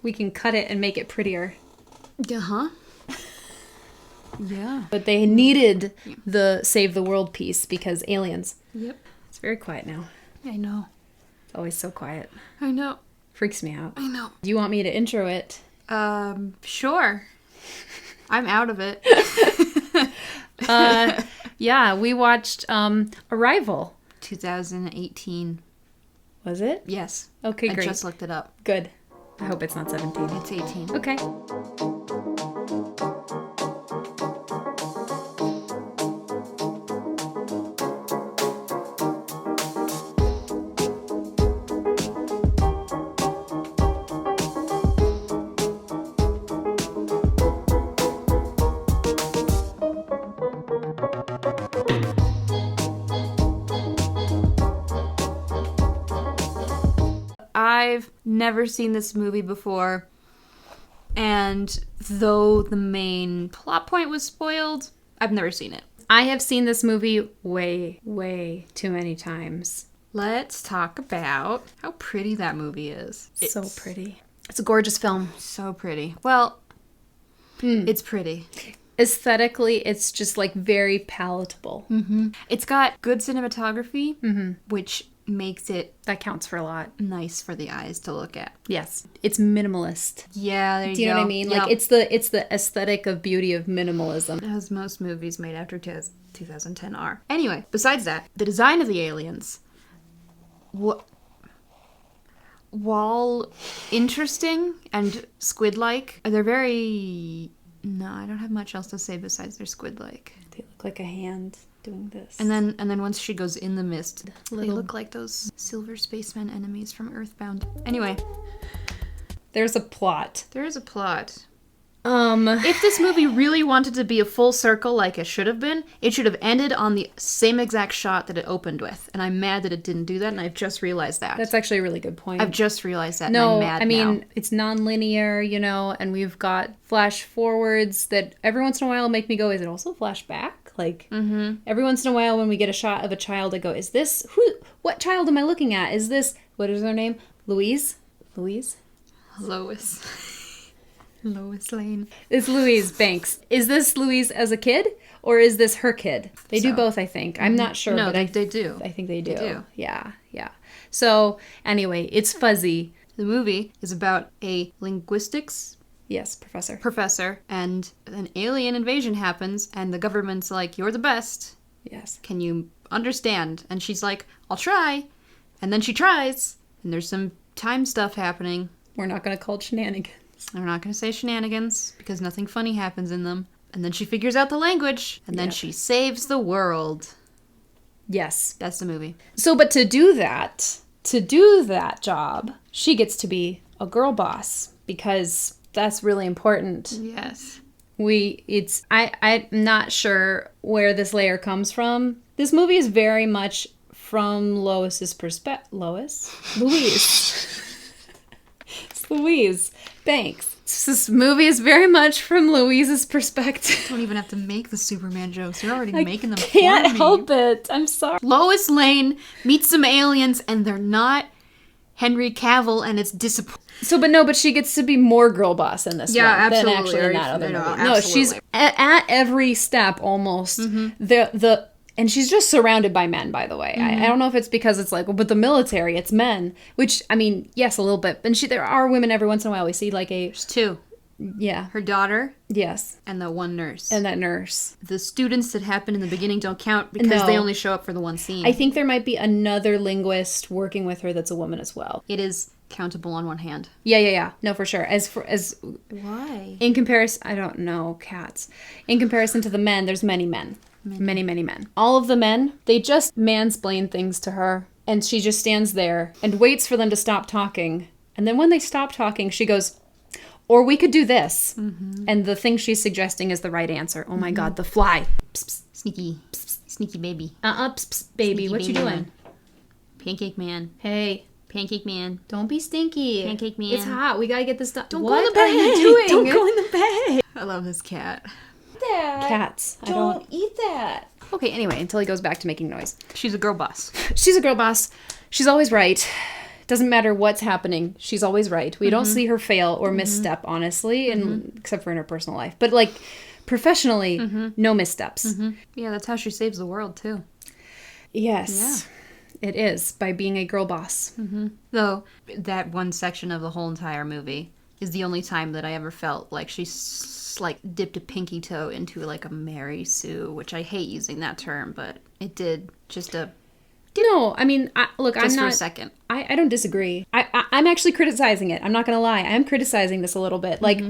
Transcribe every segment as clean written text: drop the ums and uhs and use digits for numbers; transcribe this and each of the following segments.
We can cut it and make it prettier. Uh-huh. Yeah. But they needed the save the world piece because aliens. Yep. It's very quiet now. I know. It's always so quiet. I know. Freaks me out. I know. Do you want me to intro it? Sure. I'm out of it. Yeah, we watched Arrival. 2018. Was it? Yes. Okay, great. I just looked it up. Good. I hope it's not 17. It's 18. Okay. I've never seen this movie before, and though the main plot point was spoiled, I've never seen it. I have seen this movie way, way too many times. Let's talk about how pretty that movie is. It's so pretty. It's a gorgeous film. So pretty. Well, it's pretty. Aesthetically, it's just like very palatable. Mm-hmm. It's got good cinematography, which makes it That counts for a lot. nice for the eyes to look at. Yes. It's minimalist. Yeah, there you go. Do you know what I mean? Yep. Like it's the aesthetic of beauty of minimalism. As most movies made after 2010 are. Anyway, besides that, the design of the aliens, while interesting and squid-like, they're very... No, I don't have much else to say besides they're squid-like. They look like a hand doing this. And then once she goes in the mist, they look like those silver spaceman enemies from Earthbound. Anyway, there's a plot. there is a plot. If this movie really wanted to be a full circle like it should have been, it should have ended on the same exact shot that it opened with. And I'm mad that it didn't do that, and I've just realized that. That's actually a really good point. I've just realized that, No, and I'm mad I mean, now. it's non-linear, you know, and we've got flash forwards that every once in a while make me go, is it also flashback? Like, every once in a while when we get a shot of a child, I go, is this, what child am I looking at? Is this, what is her name? Louise? Lois. Lois Lane. It's Louise Banks. Is this Louise as a kid, or is this her kid? They do both, I think. I'm not sure, No, but they do. I think they do. They do. Yeah. So, anyway, it's fuzzy. The movie is about a linguistics Yes, professor. professor, and an alien invasion happens, and the government's like, you're the best. Yes. Can you understand? And she's like, I'll try. And then she tries, and there's some time stuff happening. We're not going to call it shenanigans. I'm not going to say shenanigans, because nothing funny happens in them. And then she figures out the language, and then she saves the world. Yes. That's the movie. So, but to do that job, she gets to be a girl boss, because that's really important. Yes. I'm not sure where this layer comes from. This movie is very much from Lois's perspective. Louise. It's Louise Banks. This movie is very much from Louise's perspective. Don't even have to make the Superman jokes. You're already making them Can't for me. help it. I'm sorry. Lois Lane meets some aliens, and they're not Henry Cavill, and it's disappointing. So, but she gets to be more girl boss in this Yeah, one than absolutely. actually in that other No, movie. No, she's absolutely. at every step almost. And she's just surrounded by men, by the way. I don't know if it's because it's like, well, but the military, it's men. Which, I mean, yes, a little bit. And there are women every once in a while. We see like There's two. yeah. Her daughter Yes. and the one nurse. And that nurse. The students that happen in the beginning don't count because they only show up for the one scene. I think there might be another linguist working with her that's a woman as well. It is countable on one hand. Yeah. No, for sure. As Why? in comparison, I don't know, cats. In comparison to the men, there's many men. Many men. All of the men, they just mansplain things to her. And she just stands there and waits for them to stop talking. And then when they stop talking, she goes, or we could do this. Mm-hmm. And the thing she's suggesting is the right answer. Oh my God, the fly. Psst, psst. Sneaky. Psst, sneaky baby. Psst, psst, baby. Sneaky What baby you doing? man. Pancake man. Hey, Pancake man. don't be stinky. Pancake man. It's hot. We gotta get this done. Don't What go in the are bag. you doing? Don't go in the bag. I love this cat. that. Cats. Don't eat that. Okay, anyway, until he goes back to making noise. She's a girl boss. She's a girl boss. She's always right. Doesn't matter what's happening. She's always right. We don't see her fail or misstep, honestly, except for in her personal life. But, like, professionally, no missteps. Yeah, that's how she saves the world, too. Yes, it is, by being a girl boss. Though, that one section of the whole entire movie is the only time that I ever felt like like, dipped a pinky toe into, like, a Mary Sue, which I hate using that term, but it did just a... No, I mean, look, Just I'm not... for a second. I don't disagree. I'm actually criticizing it. I'm not going to lie. I am criticizing this a little bit. Like,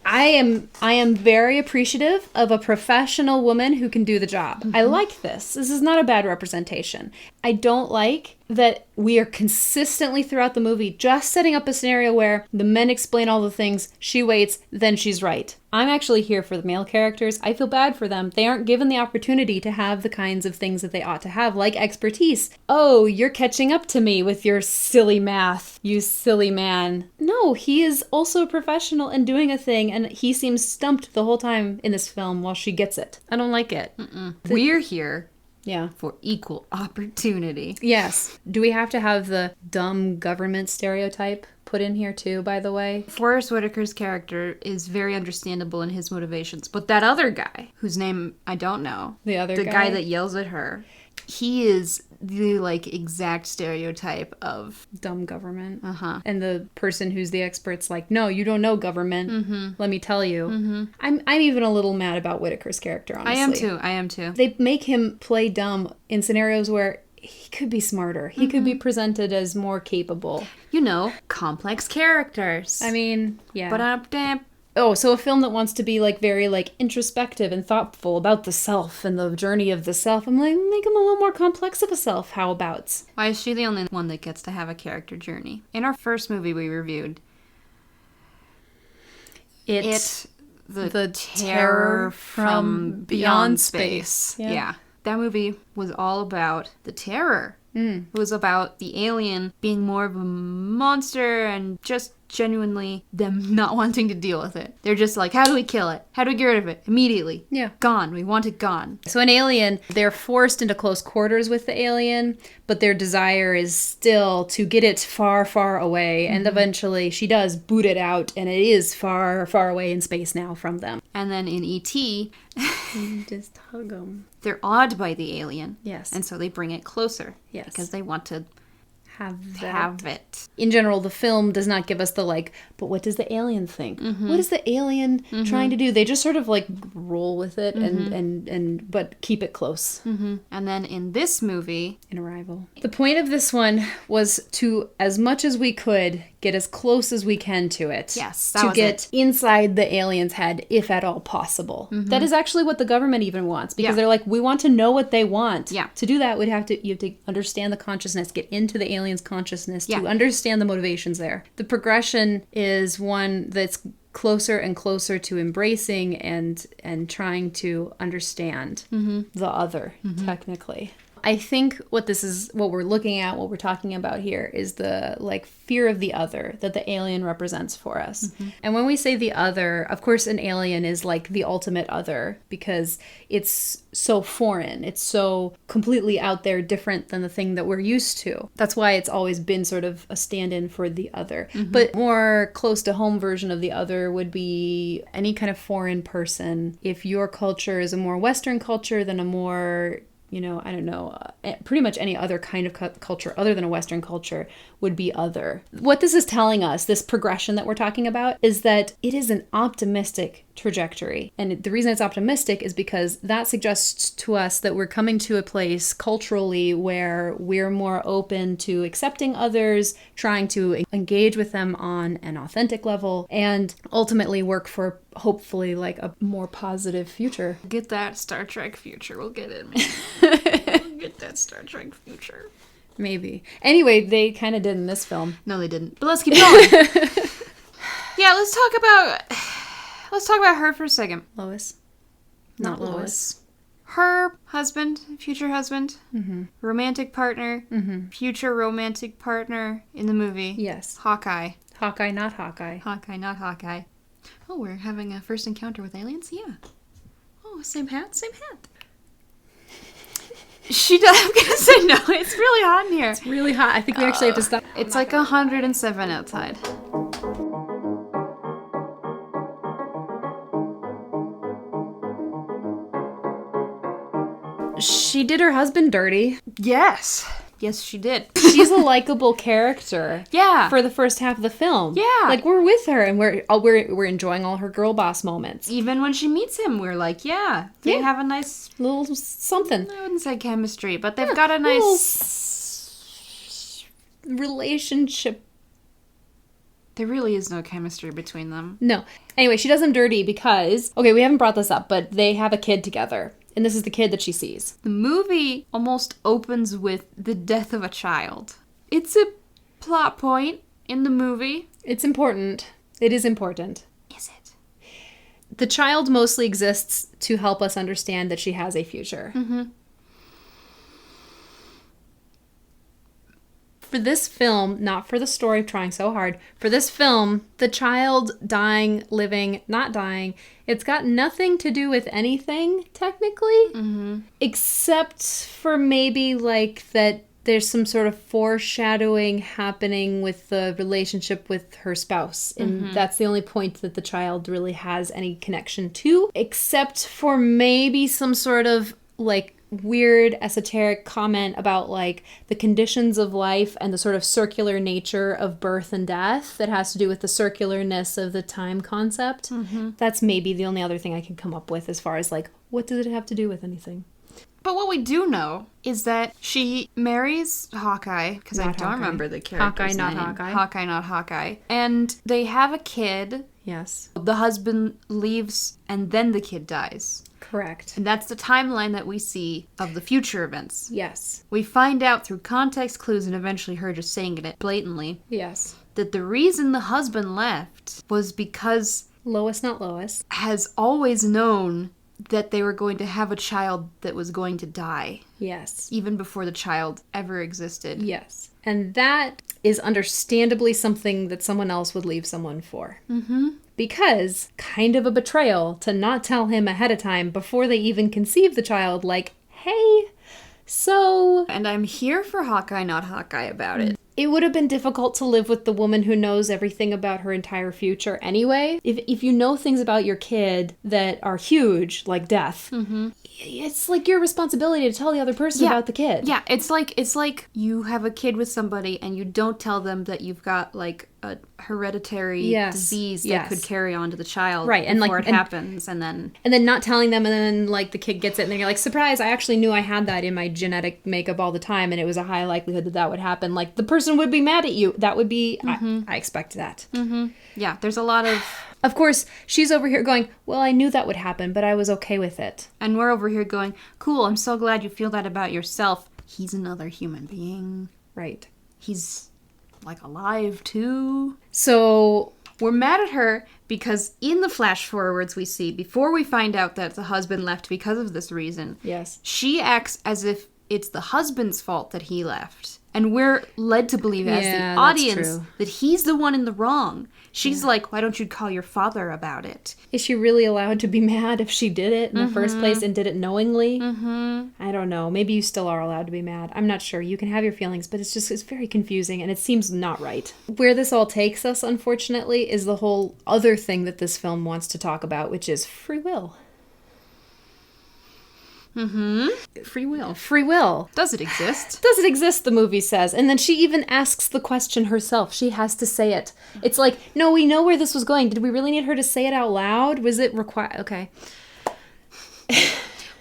I am very appreciative of a professional woman who can do the job. I like this. This is not a bad representation. I don't like that we are consistently throughout the movie just setting up a scenario where the men explain all the things, she waits, then she's right. I'm actually here for the male characters. I feel bad for them. They aren't given the opportunity to have the kinds of things that they ought to have, like expertise. Oh, you're catching up to me with your silly math, you silly man. No, he is also a professional and doing a thing, and he seems stumped the whole time in this film while she gets it. I don't like it. We're here Yeah. for equal opportunity. Yes. Do we have to have the dumb government stereotype put in here too, by the way? Forrest Whitaker's character is very understandable in his motivations, but that other guy, whose name I don't know, The other the guy? guy that yells at her, he is the, like, exact stereotype of... Dumb government. And the person who's the expert's like, no, you don't know government. Let me tell you. I'm even a little mad about Whitaker's character, honestly. I am too. They make him play dumb in scenarios where he could be smarter. He could be presented as more capable. You know, complex characters. I mean, yeah. But Oh, so a film that wants to be, like, very, like, introspective and thoughtful about the self and the journey of the self. I'm like, make him a little more complex of a self. How about? why is she the only one that gets to have a character journey? In our first movie we reviewed, the terror from beyond space. Yeah. That movie was all about the terror. It was about the alien being more of a monster and just genuinely them not wanting to deal with it. They're just like, how do we kill it? How do we get rid of it? Immediately. Yeah. Gone. We want it gone. So an alien, they're forced into close quarters with the alien, but their desire is still to get it far, far away. And eventually she does boot it out, and it is far, far away in space now from them. And then in E.T., Just hug them. they're awed by the alien. Yes. And so they bring it closer. Yes. Because they want to Have it. In general, the film does not give us the, like, but what does the alien think? What is the alien trying to do? They just sort of, like, roll with it and but keep it close. And then in this movie, In Arrival. The point of this one was to, as much as we could, get as close as we can to it. Yes, that to was get it. inside the alien's head, if at all possible. That is actually what the government even wants, because Yeah. they're like, we want to know what they want. Yeah. To do that, you have to understand the consciousness, get into the alien's consciousness, Yeah. to understand the motivations there. The progression is one that's closer and closer to embracing and trying to understand the other, technically. I think what we're looking at, what we're talking about here is the, like, fear of the other that the alien represents for us. And when we say the other, of course, an alien is like the ultimate other because it's so foreign. It's so completely out there, different than the thing that we're used to. That's why it's always been sort of a stand-in for the other. But more close to home version of the other would be any kind of foreign person. If your culture is a more Western culture than a more, I don't know, pretty much any other kind of culture other than a Western culture would be other. What this is telling us, this progression that we're talking about, is that it is an optimistic trajectory. And the reason it's optimistic is because that suggests to us that we're coming to a place culturally where we're more open to accepting others, trying to engage with them on an authentic level, and ultimately work for, hopefully, like, a more positive future. get that Star Trek future. We'll get it, man. We'll get that Star Trek future. Maybe. Anyway, they kind of did in this film. No, they didn't. But let's keep going. Yeah, let's talk about her for a second. Lois. Not Lois. Her husband, future husband, romantic partner, future romantic partner in the movie. Yes. Hawkeye. Hawkeye, not Hawkeye. Hawkeye, not Hawkeye. Oh, we're having a first encounter with aliens? Yeah. Oh, same hat, same hat. She does. I'm gonna say no. It's really hot in here. It's really hot. I think we actually have to stop. It's like 107 outside. She did her husband dirty. Yes. Yes, she did. She's a likable character. Yeah. For the first half of the film. Yeah. Like, we're with her, and we're enjoying all her girl boss moments. Even when she meets him, we're like, they have a nice... Little something. I wouldn't say chemistry, but they've got a nice... relationship. There really is no chemistry between them. No. Anyway, she does him dirty because... Okay, we haven't brought this up, but they have a kid together. And this is the kid that she sees. The movie almost opens with the death of a child. It's a plot point in the movie. It's important. It is important. Is it? The child mostly exists to help us understand that she has a future. Mm-hmm. For this film, not for the story, trying so hard, for this film, the child dying, living, not dying, it's got nothing to do with anything, technically, except for maybe, like, that there's some sort of foreshadowing happening with the relationship with her spouse. And that's the only point that the child really has any connection to, except for maybe some sort of, like, weird esoteric comment about like the conditions of life and the sort of circular nature of birth and death that has to do with the circularness of the time concept. That's maybe the only other thing I can come up with as far as like, what does it have to do with anything? But what we do know is that she marries Hawkeye, because I don't remember the character's name. Hawkeye, not Hawkeye. And they have a kid. Yes. The husband leaves, and then the kid dies. Correct. And that's the timeline that we see of the future events. Yes. We find out through context clues and eventually her just saying it blatantly. Yes. That the reason the husband left was because Lois, not Lois, has always known that they were going to have a child that was going to die. Yes. Even before the child ever existed. Yes. And that is understandably something that someone else would leave someone for. Because kind of a betrayal to not tell him ahead of time before they even conceive the child, like, hey, so... And I'm here for Hawkeye, not Hawkeye about it. It would have been difficult to live with the woman who knows everything about her entire future anyway. If you know things about your kid that are huge, like death, it's like your responsibility to tell the other person about the kid. Yeah, it's like you have a kid with somebody and you don't tell them that you've got like a hereditary disease that could carry on to the child before it happens, and then not telling them, and then like the kid gets it and then you're like, surprise, I actually knew I had that in my genetic makeup all the time and it was a high likelihood that would happen. Like the person would be mad at you. That would be I expect that. Yeah, there's a lot of course she's over here going, well, I knew that would happen, but I was okay with it. And we're over here going, cool, I'm so glad you feel that about yourself. He's another human being. Right. He's like alive too. So we're mad at her because in the flash forwards we see, before we find out that the husband left because of this reason, she acts as if it's the husband's fault that he left. And we're led to believe as the audience that he's the one in the wrong. She's like, why don't you call your father about it? Is she really allowed to be mad if she did it in the first place and did it knowingly? I don't know. Maybe you still are allowed to be mad. I'm not sure. You can have your feelings, but it's very confusing and it seems not right. Where this all takes us, unfortunately, is the whole other thing that this film wants to talk about, which is free will. Free will. Free will. Does it exist? Does it exist, the movie says. And then she even asks the question herself. She has to say it. It's like, no, we know where this was going. Did we really need her to say it out loud? Was it required? Okay.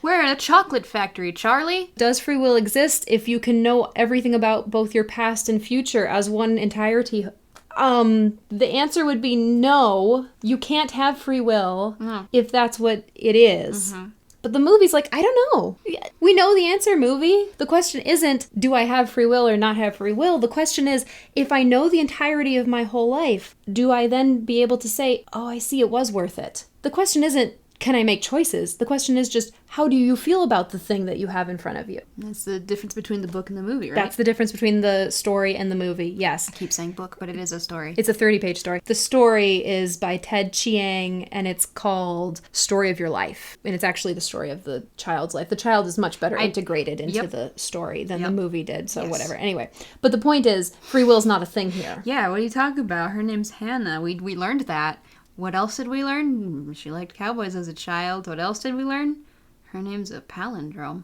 We're in a chocolate factory, Charlie. Does free will exist if you can know everything about both your past and future as one entirety? The answer would be no. You can't have free will if that's what it is. But the movie's like, I don't know. We know the answer, movie. The question isn't, do I have free will or not have free will? The question is, if I know the entirety of my whole life, do I then be able to say, oh, I see, it was worth it? The question isn't, can I make choices? The question is just, how do you feel about the thing that you have in front of you? That's the difference between the book and the movie, right? That's the difference between the story and the movie, yes. I keep saying book, but it is a story. It's a 30-page story. The story is by Ted Chiang, and it's called Story of Your Life. And it's actually the story of the child's life. The child is much better integrated into the story than the movie did, so whatever. Anyway, but the point is, free will's not a thing here. Yeah, what are you talking about? Her name's Hannah. We learned that. What else did we learn? She liked cowboys as a child. What else did we learn? Her name's a palindrome.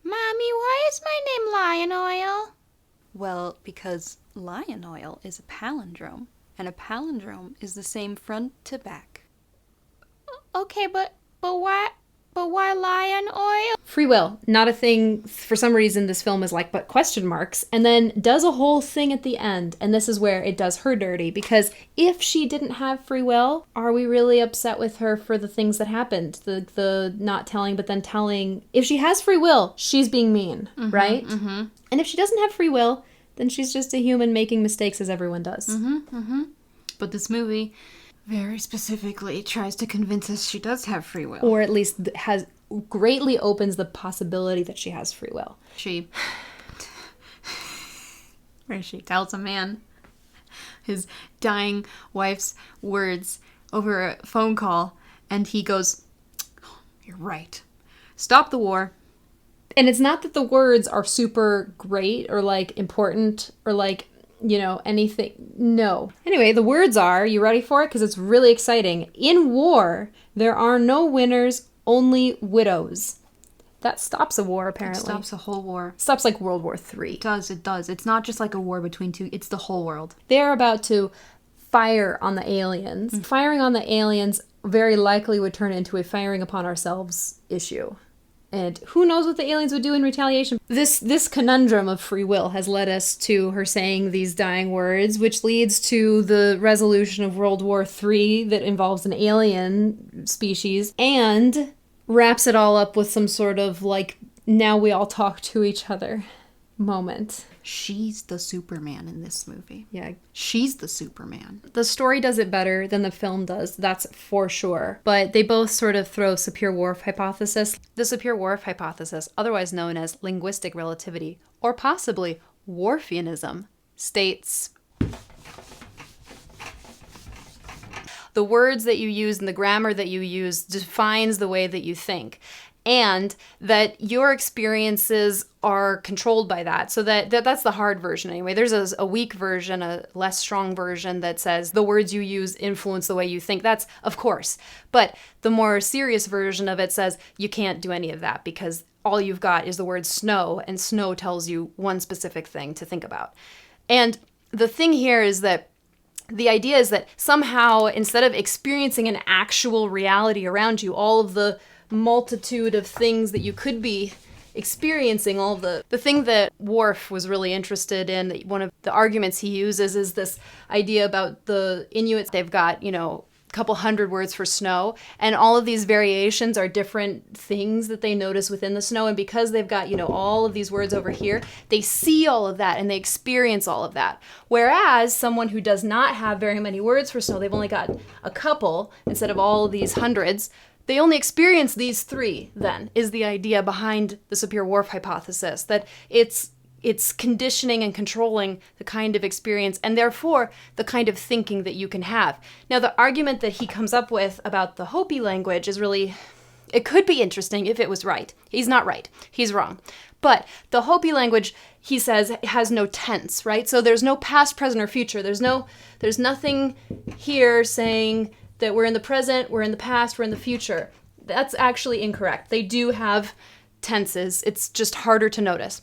Mommy, why is my name Lion Oil? Well, because lion oil is a palindrome, and a palindrome is the same front to back. Okay, but why lion oil? Free will, not a thing. For some reason, this film is like, but question marks, and then does a whole thing at the end. And this is where it does her dirty, because if she didn't have free will, are we really upset with her for the things that happened? The not telling, but then telling. If she has free will, she's being mean, right? Mm-hmm. And if she doesn't have free will, then she's just a human making mistakes as everyone does. But this movie very specifically tries to convince us she does have free will. Or at least greatly opens the possibility that she has free will. Where she tells a man his dying wife's words over a phone call, and he goes, "You're right. Stop the war." And it's not that the words are super great or like important or like, you know, anything. No. Anyway, the words are, you ready for it? Because it's really exciting. In war, there are no winners, only widows. That stops a war, apparently. It stops a whole war. Stops like World War III. It does. It's not just like a war between two. It's the whole world. They're about to fire on the aliens. Firing on the aliens very likely would turn into a firing upon ourselves issue. And who knows what the aliens would do in retaliation. This conundrum of free will has led us to her saying these dying words, which leads to the resolution of World War III that involves an alien species, and wraps it all up with some sort of, like, now we all talk to each other moment. She's the Superman in this movie. Yeah. She's the Superman. The story does it better than the film does, that's for sure. But they both sort of throw Sapir-Worf Hypothesis. The Sapir-Worf Hypothesis, otherwise known as linguistic relativity, or possibly Worfianism, states the words that you use and the grammar that you use defines the way that you think. And that your experiences are controlled by that. So that's the hard version anyway. There's a weak version, a less strong version that says the words you use influence the way you think. That's, of course. But the more serious version of it says you can't do any of that because all you've got is the word snow, and snow tells you one specific thing to think about. And the thing here is that the idea is that somehow, instead of experiencing an actual reality around you, all of the multitude of things that you could be experiencing, all the thing that Worf was really interested in, one of the arguments he uses is this idea about the Inuits. They've got, you know, a couple hundred words for snow, and all of these variations are different things that they notice within the snow, and because they've got, you know, all of these words over here, they see all of that and they experience all of that. Whereas someone who does not have very many words for snow, they've only got a couple instead of all of these hundreds, they only experience these three, then, is the idea behind the Sapir-Worf hypothesis, that it's conditioning and controlling the kind of experience and therefore the kind of thinking that you can have. Now, the argument that he comes up with about the Hopi language is really, it could be interesting if it was right. He's not right. He's wrong. But the Hopi language, he says, has no tense, right? So there's no past, present, or future. There's nothing here saying that we're in the present, we're in the past, we're in the future. That's actually incorrect. They do have tenses. It's just harder to notice.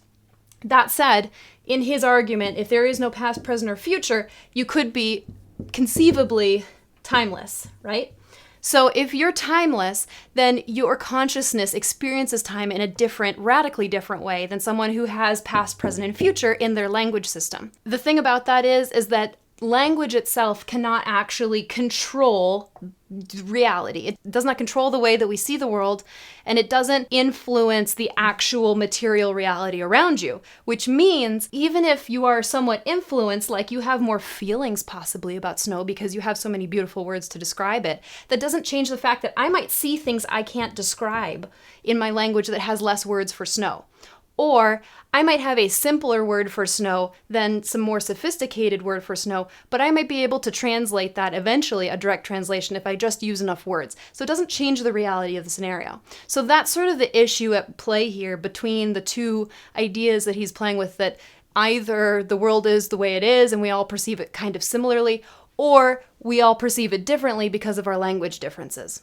That said, in his argument, if there is no past, present, or future, you could be conceivably timeless, right? So if you're timeless, then your consciousness experiences time in a different, radically different way than someone who has past, present, and future in their language system. The thing about that is that language itself cannot actually control reality. It does not control the way that we see the world, and it doesn't influence the actual material reality around you, which means even if you are somewhat influenced, like you have more feelings possibly about snow because you have so many beautiful words to describe it, that doesn't change the fact that I might see things I can't describe in my language that has less words for snow. Or I might have a simpler word for snow than some more sophisticated word for snow, but I might be able to translate that eventually, a direct translation, if I just use enough words. So it doesn't change the reality of the scenario. So that's sort of the issue at play here between the two ideas that he's playing with, that either the world is the way it is and we all perceive it kind of similarly, or we all perceive it differently because of our language differences.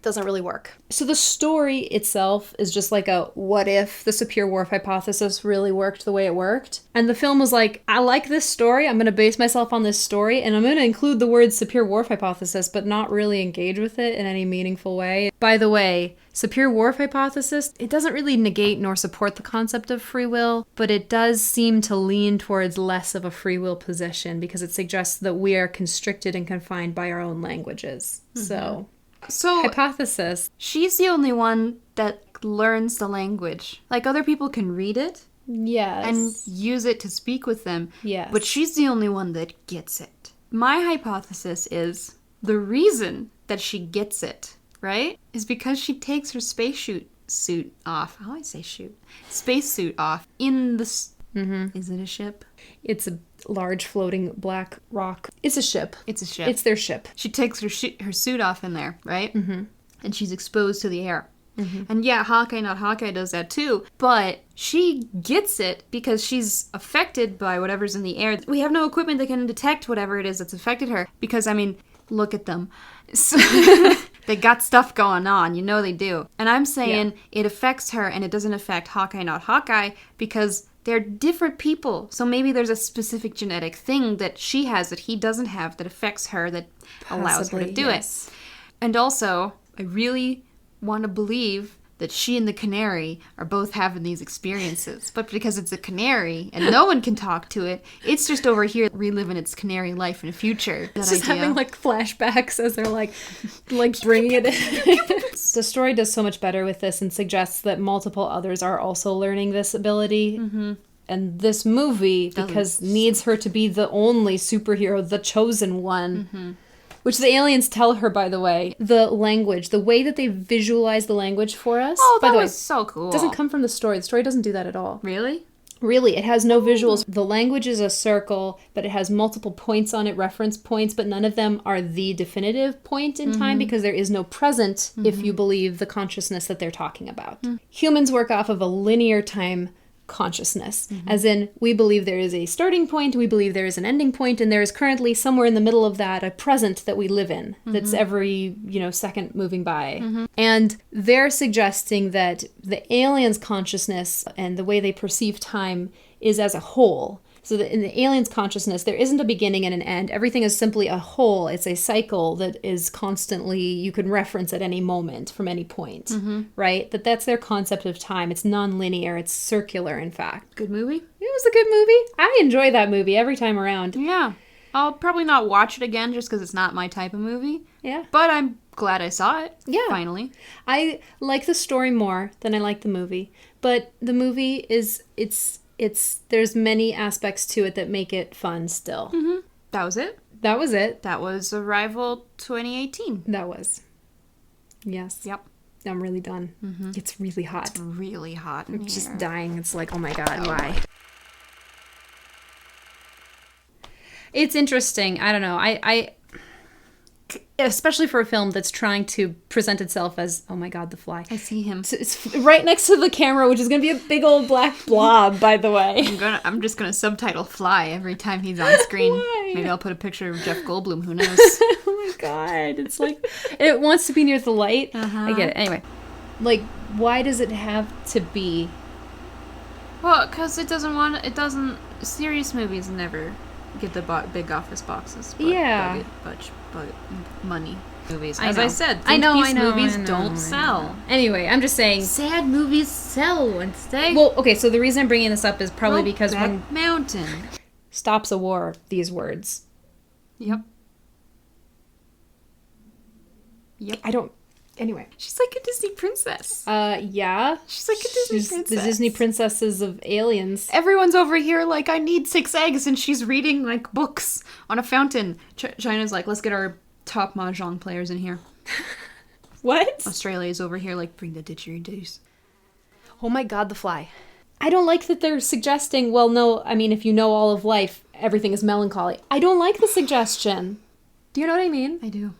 Doesn't really work. So the story itself is just like a what if the Sapir-Worf hypothesis really worked the way it worked. And the film was like, I like this story, I'm going to base myself on this story, and I'm going to include the word Sapir-Worf hypothesis, but not really engage with it in any meaningful way. By the way, Sapir-Worf hypothesis, it doesn't really negate nor support the concept of free will, but it does seem to lean towards less of a free will position because it suggests that we are constricted and confined by our own languages. So hypothesis. She's the only one that learns the language. Like, other people can read it. Yes. And use it to speak with them. Yes. But she's the only one that gets it. My hypothesis is the reason that she gets it, right, is because she takes her suit off. How do I say shoot? Spacesuit off in the... Is it a ship? It's a large floating black rock. It's a ship. It's a ship. It's their ship. She takes her suit off in there, right? Mm-hmm. And she's exposed to the air. Mm-hmm. And yeah, Hawkeye, not Hawkeye, does that too. But she gets it because she's affected by whatever's in the air. We have no equipment that can detect whatever it is that's affected her. Because, I mean, look at them. So they got stuff going on. You know they do. And I'm saying it affects her and it doesn't affect Hawkeye, not Hawkeye, because... they're different people. So maybe there's a specific genetic thing that she has that he doesn't have that affects her, that allows her to do it. And also, I really want to believe that she and the canary are both having these experiences. But because it's a canary and no one can talk to it, it's just over here reliving its canary life in the future. It's just having like flashbacks as they're like bringing it in. The story does so much better with this and suggests that multiple others are also learning this ability. Mm-hmm. And this movie, because needs her to be the only superhero, the chosen one, which the aliens tell her, by the way. The language, the way that they visualize the language for us. Oh, by that the was way, so cool. Doesn't come from the story. The story doesn't do that at all. Really? Really, it has no visuals. The language is a circle, but it has multiple points on it, reference points, but none of them are the definitive point in time because there is no present if you believe the consciousness that they're talking about. Humans work off of a linear time consciousness, as in we believe there is a starting point, we believe there is an ending point, and there is currently somewhere in the middle of that a present that we live in that's every second moving by. And they're suggesting that the aliens' consciousness and the way they perceive time is as a whole. So that in the aliens' consciousness, there isn't a beginning and an end. Everything is simply a whole. It's a cycle that is constantly, you can reference at any moment from any point, right? That's their concept of time. It's non-linear. It's circular, in fact. Good movie? It was a good movie. I enjoy that movie every time around. Yeah. I'll probably not watch it again just because it's not my type of movie. Yeah. But I'm glad I saw it. Yeah. Finally. I like the story more than I like the movie. But the movie is, there's many aspects to it that make it fun still. Mm-hmm. That was it? That was it. That was Arrival 2018. That was. Yes. Yep. I'm really done. Mm-hmm. It's really hot. It's really hot in I'm here. just dying. It's like, oh my God, why? It's interesting. I don't know. I especially for a film that's trying to present itself as, oh my God, the fly. I see him. It's right next to the camera, which is going to be a big old black blob, by the way. I'm just going to subtitle Fly every time he's on screen. Why? Maybe I'll put a picture of Jeff Goldblum. Who knows? Oh my God. It's like, it wants to be near the light. I get it. Anyway, like, why does it have to be? Well, because serious movies never get the big office boxes. But Yeah. But money movies. I As know. I said, I know, movies I know, don't I sell. know. Anyway, I'm just saying. Sad movies sell, Wednesday. Well, okay, so the reason I'm bringing this up is probably because when Mountain stops a war, these words, Yep. Anyway. She's like a Disney princess. Yeah. She's like a Disney She's princess. the Disney princesses of aliens. Everyone's over here like, I need 6 eggs, and she's reading, like, books on a fountain. China's like, let's get our top mahjong players in here. What? Australia's over here like, bring the didgeridoos. Oh my god, the fly. I don't like that they're suggesting, well, no, I mean, if you know all of life, everything is melancholy. I don't like the suggestion. Do you know what I mean? I do.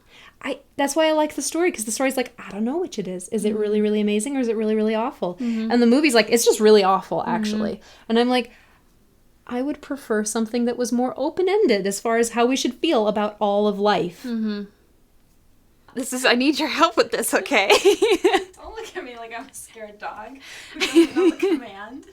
That's why I like the story, because the story's like, I don't know which it is. Is it really, really amazing, or is it really, really awful? And the movie's like, it's just really awful, actually. And I'm like, I would prefer something that was more open-ended as far as how we should feel about all of life. I need your help with this, okay? Don't look at me like I'm a scared dog. We don't know the command.